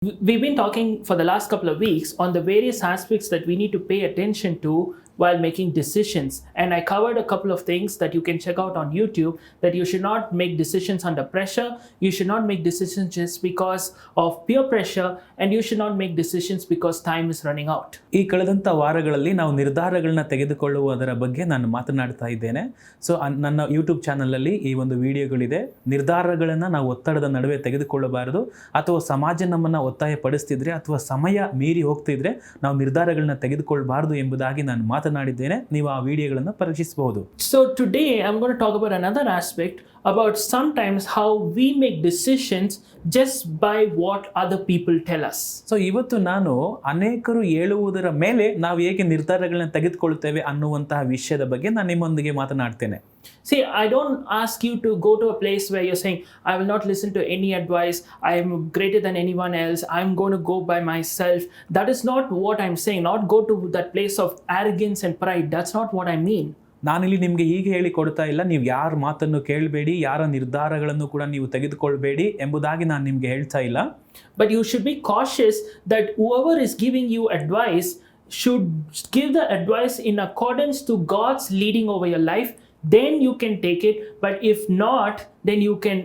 We've been talking for the last couple of weeks on the various aspects that we need to pay attention to while making decisions. And I covered a couple of things that you can check out on YouTube, that you should not make decisions under pressure, you should not make decisions just because of peer pressure, and you should not make decisions because time is running out. ಈ ಕಳೆದಂಥ ವಾರಗಳಲ್ಲಿ ನಾವು ನಿರ್ಧಾರಗಳನ್ನ ತೆಗೆದುಕೊಳ್ಳುವುದರ ಬಗ್ಗೆ ನಾನು ಮಾತನಾಡ್ತಾ ಇದ್ದೇನೆ. So ನನ್ನ YouTube ಚಾನಲಲ್ಲಿ ಈ ಒಂದು ವಿಡಿಯೋಗಳಿದೆ. ನಿರ್ಧಾರಗಳನ್ನು ನಾವು ಒತ್ತಡದ ನಡುವೆ ತೆಗೆದುಕೊಳ್ಳಬಾರದು, ಅಥವಾ ಸಮಾಜ ನಮ್ಮನ್ನು ಒತ್ತಾಯ ಪಡಿಸ್ತಿದ್ರೆ ಅಥವಾ ಸಮಯ ಮೀರಿ ಹೋಗ್ತಿದ್ರೆ ನಾವು ನಿರ್ಧಾರಗಳನ್ನ ತೆಗೆದುಕೊಳ್ಳಬಾರದು ಎಂಬುದಾಗಿ ನಾನು ಮಾತನಾಡಿದ್ದೇನೆ. ನೀವು ಆ ವಿಡಿಯೋಗಳನ್ನು ಪರೀಕ್ಷಿಸಬಹುದು. So today I'm going to talk about another aspect about sometimes how we make decisions just by what other people tell us. So ಇವತ್ತು ನಾನು ಅನೇಕರು ಹೇಳುವುದರ ಮೇಲೆ ನಾವು ಹೇಗೆ ನಿರ್ಧಾರಗಳನ್ನ ತೆಗೆದುಕೊಳ್ಳುತ್ತೇವೆ ಅನ್ನುವಂತಹ ವಿಷಯದ ಬಗ್ಗೆ ನಾನು ನಿಮ್ಮೊಂದಿಗೆ ಮಾತನಾಡ್ತೇನೆ. See, I don't ask you to go to a place where you're saying, I will not listen to any advice, I am greater than anyone else, I'm going to go by myself. That is not what I'm saying. Not go to that place of arrogance and pride. That's not what I mean. ನಾನಿಲ್ಲಿ ನಿಮಗೆ ಹೀಗೆ ಹೇಳಿ ಕೊಡ್ತಾ ಇಲ್ಲ, ನೀವು ಯಾರ ಮಾತನ್ನು ಕೇಳಬೇಡಿ, ಯಾರ ನಿರ್ಧಾರಗಳನ್ನು ಕೂಡ ನೀವು ತೆಗೆದುಕೊಳ್ಬೇಡಿ ಎಂಬುದಾಗಿ ನಾನು ನಿಮಗೆ ಹೇಳ್ತಾ ಇಲ್ಲ. But you should be cautious that whoever is giving you advice should give the advice in accordance to God's leading over your life. Then you can take it. But if not, then you can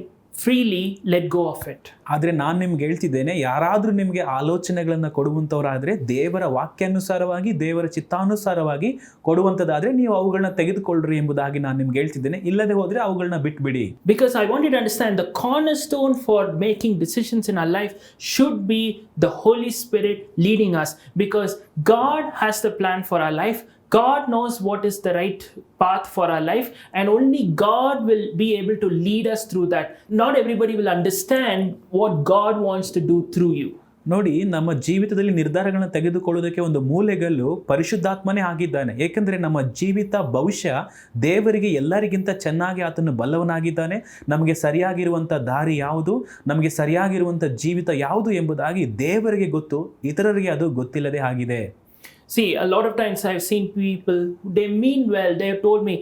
freely let go of it. ಆದರೆ ನಾನು ನಿಮ್ಗೆ ಹೇಳ್ತಿದ್ದೇನೆ, ಯಾರಾದರೂ ನಿಮಗೆ ಆಲೋಚನೆಗಳನ್ನು ಕೊಡುವಂಥವರಾದರೆ ದೇವರ ವಾಕ್ಯಾನುಸಾರವಾಗಿ, ದೇವರ ಚಿತ್ತಾನುಸಾರವಾಗಿ ಕೊಡುವಂಥದ್ದಾದರೆ ನೀವು ಅವುಗಳನ್ನ ತೆಗೆದುಕೊಳ್ಳ್ರಿ ಎಂಬುದಾಗಿ ನಾನು ನಿಮ್ಗೆ ಹೇಳ್ತಿದ್ದೇನೆ. ಇಲ್ಲದೆ ಹೋದರೆ ಅವುಗಳನ್ನ ಬಿಟ್ಬಿಡಿ. Because I want you to understand, the cornerstone for making decisions in our life should be the Holy Spirit leading us, because God has the plan for our life. God knows what is the right path for our life, and only God will be able to lead us through that. Not everybody will understand what God wants to do through you. ನೋಡಿ, ನಮ್ಮ ಜೀವಿತದಲ್ಲಿ ನಿರ್ಧಾರಗಳನ್ನು ತೆಗೆದುಕೊಳ್ಳುವುದಕ್ಕೆ ಒಂದು ಮೂಲೆಗಲ್ಲು ಪರಿಶುದ್ಧಾತ್ಮನೇ ಆಗಿದ್ದಾನೆ. ಏಕೆಂದರೆ ನಮ್ಮ ಜೀವಿತ ಭವಿಷ್ಯ ದೇವರಿಗೆ ಎಲ್ಲರಿಗಿಂತ ಚೆನ್ನಾಗಿ ಆತನು ಬಲ್ಲವನಾಗಿದ್ದಾನೆ. ನಮಗೆ ಸರಿಯಾಗಿರುವಂಥ ದಾರಿ ಯಾವುದು, ನಮಗೆ ಸರಿಯಾಗಿರುವಂಥ ಜೀವಿತ ಯಾವುದು ಎಂಬುದಾಗಿ ದೇವರಿಗೆ ಗೊತ್ತು, ಇತರರಿಗೆ ಅದು ಗೊತ್ತಿಲ್ಲದೆ ಆಗಿದೆ. See, a lot of times I've seen people, they mean well, they have told me,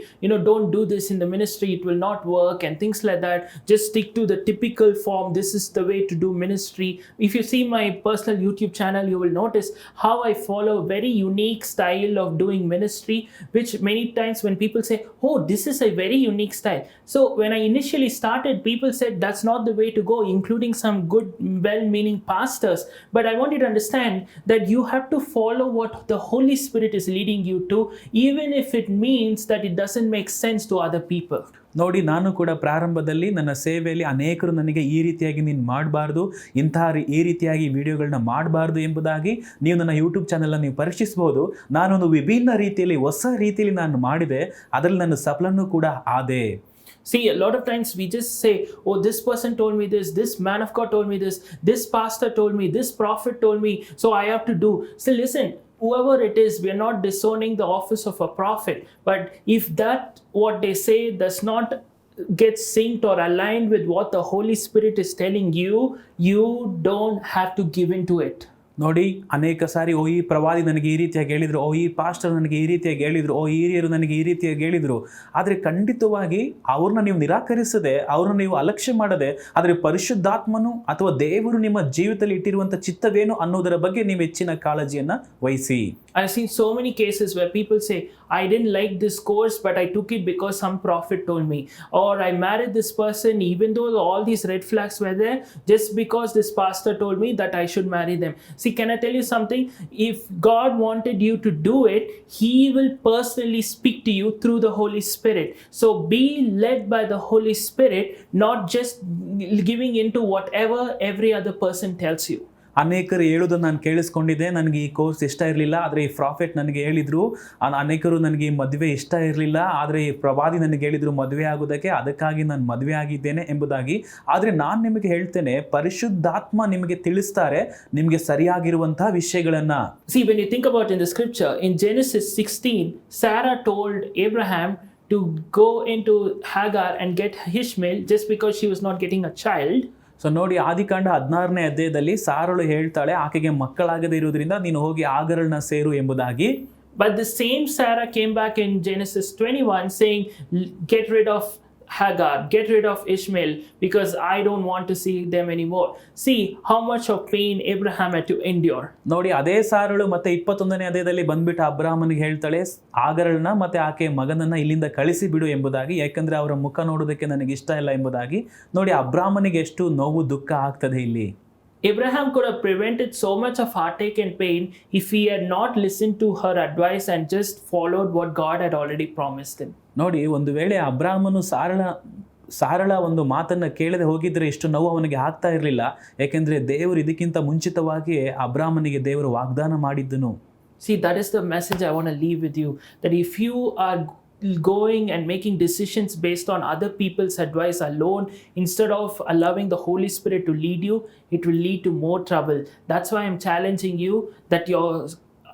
don't do this in the ministry, it will not work and things like that. Just stick to the typical form. This is the way to do ministry. If you see my personal YouTube channel, you will notice how I follow a very unique style of doing ministry, which many times when people say, oh, this is a very unique style. So when I initially started, people said that's not the way to go, including some good, well-meaning pastors. But I want you to understand that you have to follow what the Holy Spirit is leading you to, even if it means that it doesn't make sense to other people. ನೋಡಿ, ನಾನು ಕೂಡ ಪ್ರಾರಂಭದಲ್ಲಿ ನನ್ನ ಸೇವೆಯಲ್ಲಿ ಅನೇಕರು ನನಗೆ ಈ ರೀತಿಯಾಗಿ ನೀನು ಮಾಡಬಾರ್ದು, ಈ ರೀತಿಯಾಗಿ ವಿಡಿಯೋಗಳನ್ನ ಮಾಡಬಾರ್ದು ಎಂಬುದಾಗಿ ನೀವು ನನ್ನ ಯೂಟ್ಯೂಬ್ ಚಾನಲನ್ನು ನೀವು ಪರೀಕ್ಷಿಸಬಹುದು. ನಾನೊಂದು ವಿಭಿನ್ನ ರೀತಿಯಲ್ಲಿ, ಹೊಸ ರೀತಿಯಲ್ಲಿ ನಾನು ಮಾಡಿದೆ, ಅದರಲ್ಲಿ ನನ್ನ ಸಫಲನೂ ಕೂಡ ಆದೆ. See, a lot of times we just say, oh, this person told me this man of God told me this pastor told me, this prophet told me, so I have to do. So listen, whoever it is, we are not disowning the office of a prophet. But if that what they say does not get synced or aligned with what the Holy Spirit is telling you, you don't have to give in to it. ನೋಡಿ, ಅನೇಕ ಸಾರಿ ಈ ಪ್ರವಾದಿ ನನಗೆ ಈ ರೀತಿಯಾಗಿ ಹೇಳಿದರು, ಈ pastor ನನಗೆ ಈ ರೀತಿಯಾಗಿ ಹೇಳಿದರು, ಈ ಹಿರಿಯರು ನನಗೆ ಈ ರೀತಿಯಾಗಿ ಹೇಳಿದರು. ಆದರೆ ಖಂಡಿತವಾಗಿ ಅವ್ರನ್ನ ನೀವು ನಿರಾಕರಿಸದೆ, ಅವ್ರನ್ನ ನೀವು ಅಲಕ್ಷ್ಯ ಮಾಡದೆ, ಆದರೆ ಪರಿಶುದ್ಧಾತ್ಮನು ಅಥವಾ ದೇವರು ನಿಮ್ಮ ಜೀವಿತದಲ್ಲಿ ಇಟ್ಟಿರುವಂಥ ಚಿತ್ತವೇನು ಅನ್ನೋದರ ಬಗ್ಗೆ ನೀವು ಹೆಚ್ಚಿನ ಕಾಳಜಿಯನ್ನು ವಹಿಸಿ. I've seen so many cases where people say, I didn't like this course, but I took it because some prophet told me. Or I married this person even though all these red flags were there, just because this pastor told me that I should marry them. See, can I tell you something? If God wanted you to do it, He will personally speak to you through the Holy Spirit. So be led by the Holy Spirit, not just giving into whatever every other person tells you. ಅನೇಕರು ಹೇಳೋದನ್ನು ನಾನು ಕೇಳಿಸ್ಕೊಂಡಿದ್ದೆ, ನನಗೆ ಈ course ಇಷ್ಟ ಇರಲಿಲ್ಲ, ಆದರೆ ಈ prophet ನನಗೆ ಹೇಳಿದರು. ಅನೇಕರು ನನಗೆ ಈ ಮದುವೆ ಇಷ್ಟ ಇರಲಿಲ್ಲ, ಆದರೆ ಈ ಪ್ರವಾದಿ ನನಗೆ ಹೇಳಿದರು ಮದುವೆ ಆಗೋದಕ್ಕೆ, ಅದಕ್ಕಾಗಿ ನಾನು ಮದುವೆ ಆಗಿದ್ದೇನೆ ಎಂಬುದಾಗಿ. ಆದರೆ ನಾನು ನಿಮಗೆ ಹೇಳ್ತೇನೆ, ಪರಿಶುದ್ಧಾತ್ಮ ನಿಮಗೆ ತಿಳಿಸ್ತಾರೆ ನಿಮಗೆ ಸರಿಯಾಗಿರುವಂತಹ ವಿಷಯಗಳನ್ನು. See, when you think about in the scripture, in Genesis 16, Sarah told Abraham to go into Hagar and get Ishmael just because she was not getting a child. So ನೋಡಿ, ಆದಿಕಾಂಡ 16ನೇ ಅಧ್ಯಾಯದಲ್ಲಿ ಸಾರಳು ಹೇಳ್ತಾಳೆ, ಆಕೆಗೆ ಮಕ್ಕಳಾಗದೇ ಇರುವುದರಿಂದ ನೀನು ಹೋಗಿ ಆಗರಳನ್ನ ಸೇರು ಎಂಬುದಾಗಿ. But the same Sarah came back in Genesis 21 saying, get rid of Hagar, get rid of Ishmael because I don't want to see them anymore. See how much of pain Abraham had to endure. ನೋಡಿ, ಅದೇ ಸಾರಳು ಮತ್ತೆ 21ನೇ ಅಧ್ಯಾಯದಲ್ಲಿ ಬಂದ್ಬಿಟ್ಟು ಅಬ್ರಾಹ್ಮನಿಗೆ ಹೇಳ್ತಾಳೆ, ಆಗರಳನ್ನ ಮತ್ತೆ ಆಕೆ ಮಗನನ್ನ ಇಲ್ಲಿಂದ ಕಳಿಸಿ ಬಿಡು ಎಂಬುದಾಗಿ, ಯಾಕಂದ್ರೆ ಅವರ ಮುಖ ನೋಡೋದಕ್ಕೆ ನನಗೆ ಇಷ್ಟ ಇಲ್ಲ ಎಂಬುದಾಗಿ. ನೋಡಿ, ಅಬ್ರಾಹ್ಮನಿಗೆ ಎಷ್ಟು ನೋವು ದುಃಖ ಆಗ್ತದೆ ಇಲ್ಲಿ. Abraham could have prevented so much of heartache and pain if he had not listened to her advice and just followed what God had already promised him. ನೋಡಿ, ಒಂದು ವೇಳೆ ಅಬ್ರಾಹ್ಮನು ಸಾರಳ ಒಂದು ಮಾತನ್ನ ಕೇಳದೆ ಹೋಗಿದ್ರೆ ಇಷ್ಟು ನೋವು ಅವನಿಗೆ ಆಗ್ತಾ ಇರಲಿಲ್ಲ. ಯಾಕೆಂದ್ರೆ ದೇವರು ಇದಕ್ಕಿಂತ ಮುಂಚಿತವಾಗಿಯೇ ಅಬ್ರಾಹ್ಮನಿಗೆ ದೇವರು ವಾಗ್ದಾನ ಮಾಡಿದ್ದನು. See, that is the message I want to leave with you, that if you are going and making decisions based on other people's advice alone instead of allowing the Holy Spirit to lead you, it will lead to more trouble. That's why I'm challenging you that your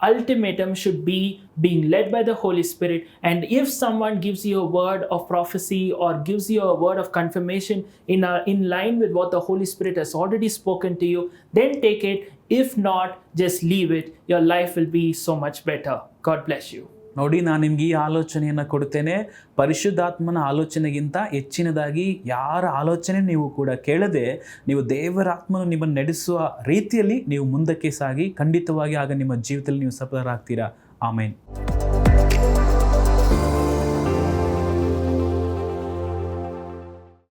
ultimatum should be being led by the Holy Spirit. And if someone gives you a word of prophecy or gives you a word of confirmation in line with what the Holy Spirit has already spoken to you, then take it. If not, just leave it. Your life will be so much better. God bless you. ನೋಡಿ, ನಾನು ನಿಮ್ಗೆ ಈ ಆಲೋಚನೆಯನ್ನು ಕೊಡ್ತೇನೆ. ಪರಿಶುದ್ಧಾತ್ಮನ ಆಲೋಚನೆಗಿಂತ ಹೆಚ್ಚಿನದಾಗಿ ಯಾರ ಆಲೋಚನೆ ನೀವು ಕೂಡ ಕೇಳದೆ, ನೀವು ದೇವರ ಆತ್ಮನು ನಿಮ್ಮನ್ನು ನಡೆಸುವ ರೀತಿಯಲ್ಲಿ ನೀವು ಮುಂದಕ್ಕೆ ಸಾಗಿ, ಖಂಡಿತವಾಗಿ ಆಗ ನಿಮ್ಮ ಜೀವಿತದಲ್ಲಿ ನೀವು ಸಫಲರಾಗ್ತೀರಾ. ಆಮೇನ್.